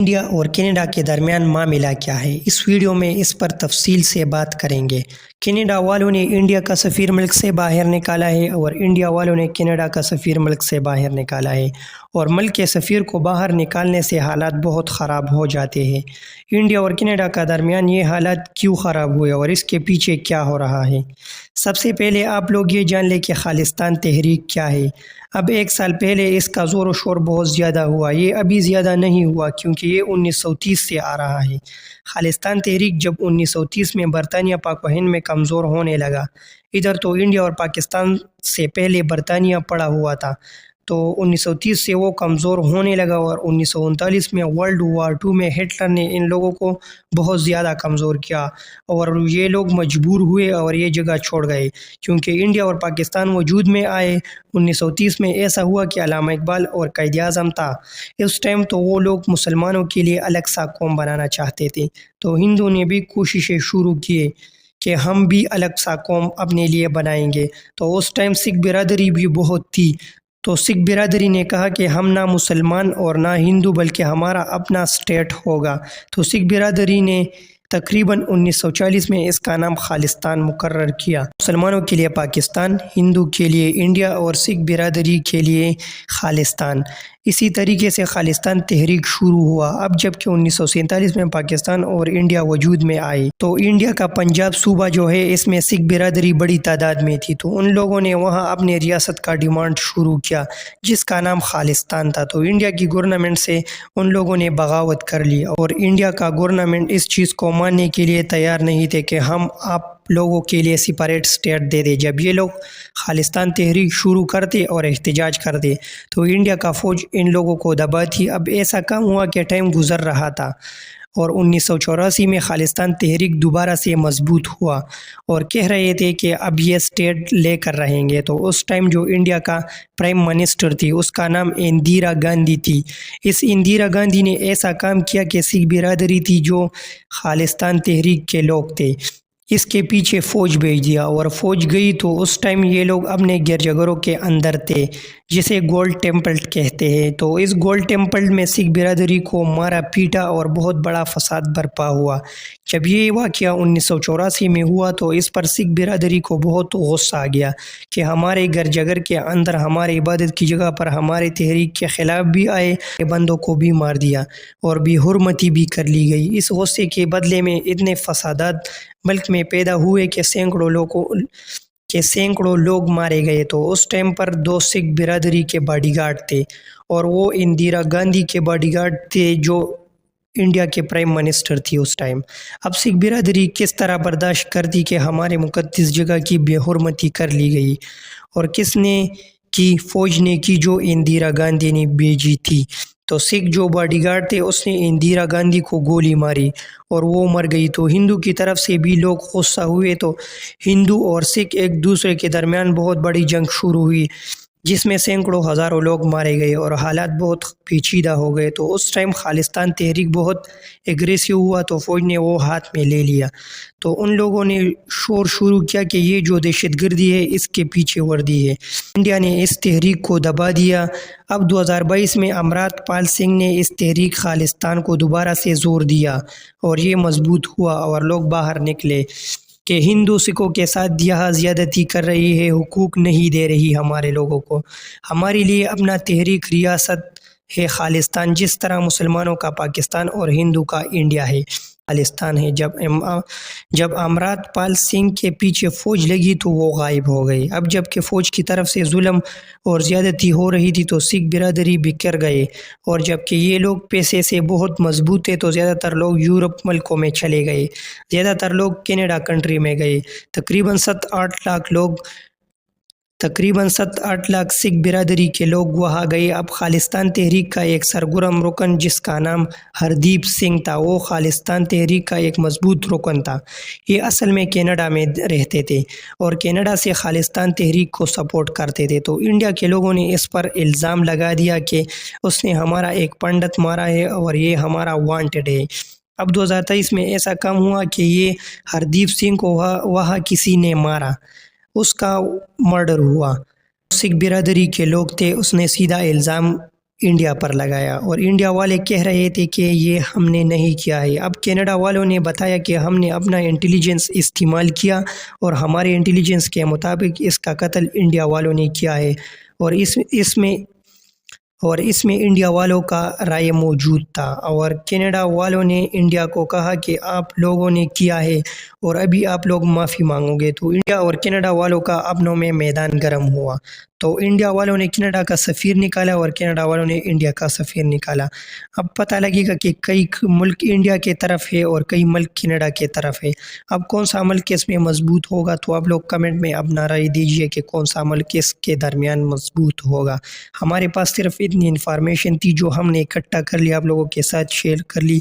India और Canada के दरमियान मामला क्या है? इस वीडियो में इस पर तफसील से बात करेंगे। कनाडा वालों ने इंडिया का सफ़ीर मुल्क से बाहर निकाला है और इंडिया वालों ने कनाडा का सफ़ीर मुल्क से बाहर निकाला है, और मुल्क के सफ़ीर को बाहर निकालने से हालात बहुत ख़राब हो जाते हैं। इंडिया और कनाडा का दरमियान ये हालात क्यों ख़राब हुए और इसके पीछे क्या हो रहा है? सबसे पहले आप लोग ये जान लें कि खालिस्तान तहरीक क्या है। अब एक साल पहले इसका ज़ोर व शोर बहुत ज़्यादा हुआ, ये अभी ज़्यादा नहीं हुआ क्योंकि ये 1930 से आ रहा है। खालिस्तान तहरीक जब 1930 में बरतानिया पाक व हिंद में कमज़ोर होने लगा, इधर तो इंडिया और पाकिस्तान से पहले बरतानिया पड़ा हुआ था, तो 1930 से वो कमज़ोर होने लगा और 1939 में वर्ल्ड वार 2 में हिटलर ने इन लोगों को बहुत ज़्यादा कमज़ोर किया और ये लोग मजबूर हुए और ये जगह छोड़ गए क्योंकि इंडिया और पाकिस्तान वजूद में आए। 1930 में ऐसा हुआ कि अल्लामा इकबाल और कायद-ए-आज़म था इस टाइम, तो वो लोग मुसलमानों के लिए अलग सा कौम बनाना चाहते थे, तो हिंदू ने भी कोशिशें शुरू किए कि हम भी अलग सा कौम अपने लिए बनाएंगे। तो उस टाइम सिख बिरादरी भी बहुत थी, तो सिख बिरादरी ने कहा कि हम ना मुसलमान और ना हिंदू बल्कि हमारा अपना स्टेट होगा। तो सिख बिरादरी ने तकरीबन 1940 में इसका नाम खालिस्तान मुकर्रर किया। मुसलमानों के लिए पाकिस्तान, हिंदू के लिए इंडिया और सिख बिरादरी के लिए खालिस्तान। इसी तरीके से खालिस्तान तहरीक शुरू हुआ। अब जबकि 1947 में पाकिस्तान और इंडिया वजूद में आए, तो इंडिया का पंजाब सूबा जो है इसमें सिख बिरादरी बड़ी तादाद में थी, तो उन लोगों ने वहाँ अपने रियासत का डिमांड शुरू किया जिसका नाम खालिस्तान था। तो इंडिया की गवर्नमेंट से उन लोगों ने बगावत कर ली और इंडिया का गवर्नमेंट इस चीज़ को मानने के लिए तैयार नहीं थे कि हम आप लोगों के लिए सेपरेट स्टेट दे दे। जब ये लोग खालिस्तान तहरीक शुरू करते और एहतजाज करते तो इंडिया का फ़ौज इन लोगों को दबाती। अब ऐसा कम हुआ कि टाइम गुजर रहा था और 1984 में खालिस्तान तहरीक दोबारा से मजबूत हुआ और कह रहे थे कि अब ये स्टेट लेकर रहेंगे। तो उस टाइम जो इंडिया का प्राइम मिनिस्टर थी उसका नाम इंदिरा गांधी थी। इस इंदिरा गांधी ने ऐसा काम किया कि सिख बिरादरी थी जो खालिस्तान तहरीक के लोग थे, इसके पीछे फ़ौज भेज दिया और फ़ौज गई तो उस टाइम ये लोग अपने गिरजाघरों के अंदर थे जिसे गोल्ड टेम्पल कहते हैं। तो इस गोल्ड टेम्पल में सिख बिरादरी को मारा पीटा और बहुत बड़ा फसाद बरपा हुआ। जब ये वाक़या 1984 में हुआ तो इस पर सिख बिरादरी को बहुत गुस्सा आ गया कि हमारे गिरजाघर के अंदर हमारे इबादत की जगह पर हमारे तहरीक के ख़िलाफ़ भी आए, बंदों को भी मार दिया और बेहुरमती भी कर ली गई। इस गुस्से के बदले में इतने फसादात मुल्क में पैदा हुए कि सैकड़ों लोग मारे गए। तो उस टाइम पर 2 सिख बिरादरी के बॉडीगार्ड थे और वो इंदिरा गांधी के बॉडीगार्ड थे जो इंडिया के प्राइम मिनिस्टर थी उस टाइम। अब सिख बिरादरी किस तरह बर्दाश्त करती कि हमारे मुक़द्दस जगह की बेहुरमती कर ली गई, और किसने की? फ़ौज ने की जो इंदिरा गांधी ने भेजी थी। तो सिख जो बॉडीगार्ड थे उसने इंदिरा गांधी को गोली मारी और वो मर गई। तो हिंदू की तरफ से भी लोग गुस्सा हुए, तो हिंदू और सिख एक दूसरे के दरमियान बहुत बड़ी जंग शुरू हुई जिसमें सैकड़ों हज़ारों लोग मारे गए और हालात बहुत पेचीदा हो गए। तो उस टाइम खालिस्तान तहरीक बहुत एग्रेसिव हुआ तो फ़ौज ने वो हाथ में ले लिया। तो उन लोगों ने शोर शुरू किया कि ये जो दहशतगर्दी है इसके पीछे वर्दी है। इंडिया ने इस तहरीक को दबा दिया। अब 2022 में अमृतपाल सिंह ने इस तहरीक खालिस्तान को दोबारा से ज़ोर दिया और ये मजबूत हुआ और लोग बाहर निकले कि हिंदू सिखों के साथ यहाँ ज़्यादती कर रही है, हुकूक नहीं दे रही हमारे लोगों को। हमारे लिए अपना तहरीक रियासत है खालिस्तान, जिस तरह मुसलमानों का पाकिस्तान और हिंदू का इंडिया है खालिस्तान है। जब अमृतपाल सिंह के पीछे फ़ौज लगी तो वो गायब हो गई। अब जबकि फ़ौज की तरफ से जुल्म और ज़्यादती हो रही थी तो सिख बिरादरी बिखर गए, और जबकि ये लोग पैसे से बहुत मजबूत थे तो ज़्यादातर लोग यूरोप मुल्कों में चले गए, ज़्यादातर लोग कनाडा कंट्री में गए। तकरीबन 7-8 लाख सिख बिरादरी के लोग वहाँ गए। अब खालिस्तान तहरीक का एक सरगर्म रुकन जिसका नाम हरदीप सिंह था, वो खालिस्तान तहरीक का एक मजबूत रुकन था। ये असल में कनाडा में रहते थे और कनाडा से खालिस्तान तहरीक को सपोर्ट करते थे। तो इंडिया के लोगों ने इस पर इल्ज़ाम लगा दिया कि उसने हमारा एक पंडित मारा है और ये हमारा वांटेड है। अब 2023 में ऐसा कम हुआ कि ये हरदीप सिंह को वहाँ किसी ने मारा, उसका मर्डर हुआ। सिख बिरादरी के लोग थे, उसने सीधा इल्ज़ाम इंडिया पर लगाया और इंडिया वाले कह रहे थे कि ये हमने नहीं किया है। अब कनाडा वालों ने बताया कि हमने अपना इंटेलिजेंस इस्तेमाल किया और हमारे इंटेलिजेंस के मुताबिक इसका कत्ल इंडिया वालों ने किया है और इसमें इंडिया वालों का राय मौजूद था और कनाडा वालों ने इंडिया को कहा कि आप लोगों ने किया है और अभी आप लोग माफ़ी मांगोगे। तो इंडिया और कनाडा वालों का अपनों में मैदान गर्म हुआ। तो इंडिया वालों ने कनाडा का सफ़ीर निकाला और कनाडा वालों ने इंडिया का सफ़ीर निकाला। अब पता लगेगा कि कई मुल्क इंडिया के तरफ है और कई मुल्क कनाडा के तरफ है। अब कौन सा मुल्क इसमें मजबूत होगा, तो आप लोग कमेंट में अपना राय दीजिए कि कौन सा मुल्क इसके दरमियान मजबूत होगा। हमारे पास सिर्फ इतनी इन्फॉर्मेशन थी जो हमने इकट्ठा कर लिया, आप लोगों के साथ शेयर कर ली।